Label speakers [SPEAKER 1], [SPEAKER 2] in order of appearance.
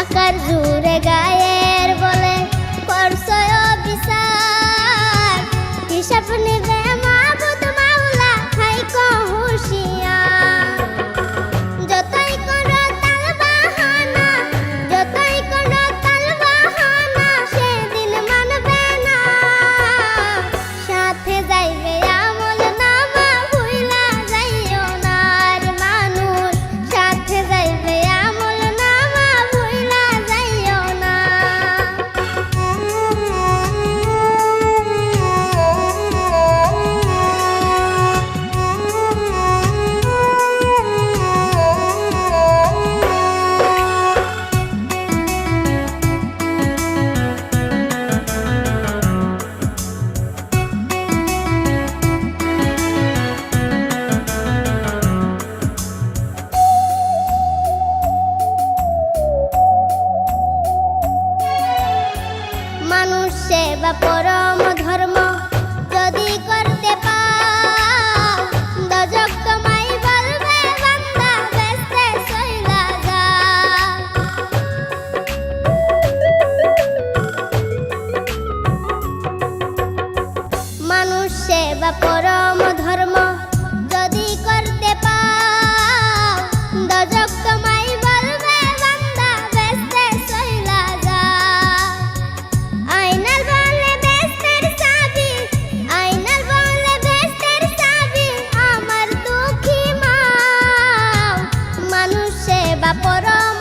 [SPEAKER 1] টাকার জোরে গায়ের বলে করছো বিচার, হিসাব নিবে মাবুদ মাওলা থাইকো হুঁশিয়ার। যতই করো তাল বাহানা, যতই করো তাল বাহানা, সেদিন মানবে না। সাথে যাইবে আমল নামা, ভুইলা যাইও না রে মানুষ। সাথে যাইবে আমল নামা, ভুইলা যাইও না। মানুষ সেবা পরম ধর্ম যদি করতে পাও, দজক তোমায় বলবে বান্দা বেস্তে চইলা যা। মানুষ সেবা পরম ধর্ম যদি করতে পাও, দজক তোমায় বলবে বান্দা বেস্তে চইলা যা। আয়নাল বলে বেস্তের চাবি, আয়নাল বলে বেস্তের চাবি, আমার দুঃখী মাও। মানুষ সেবা পরম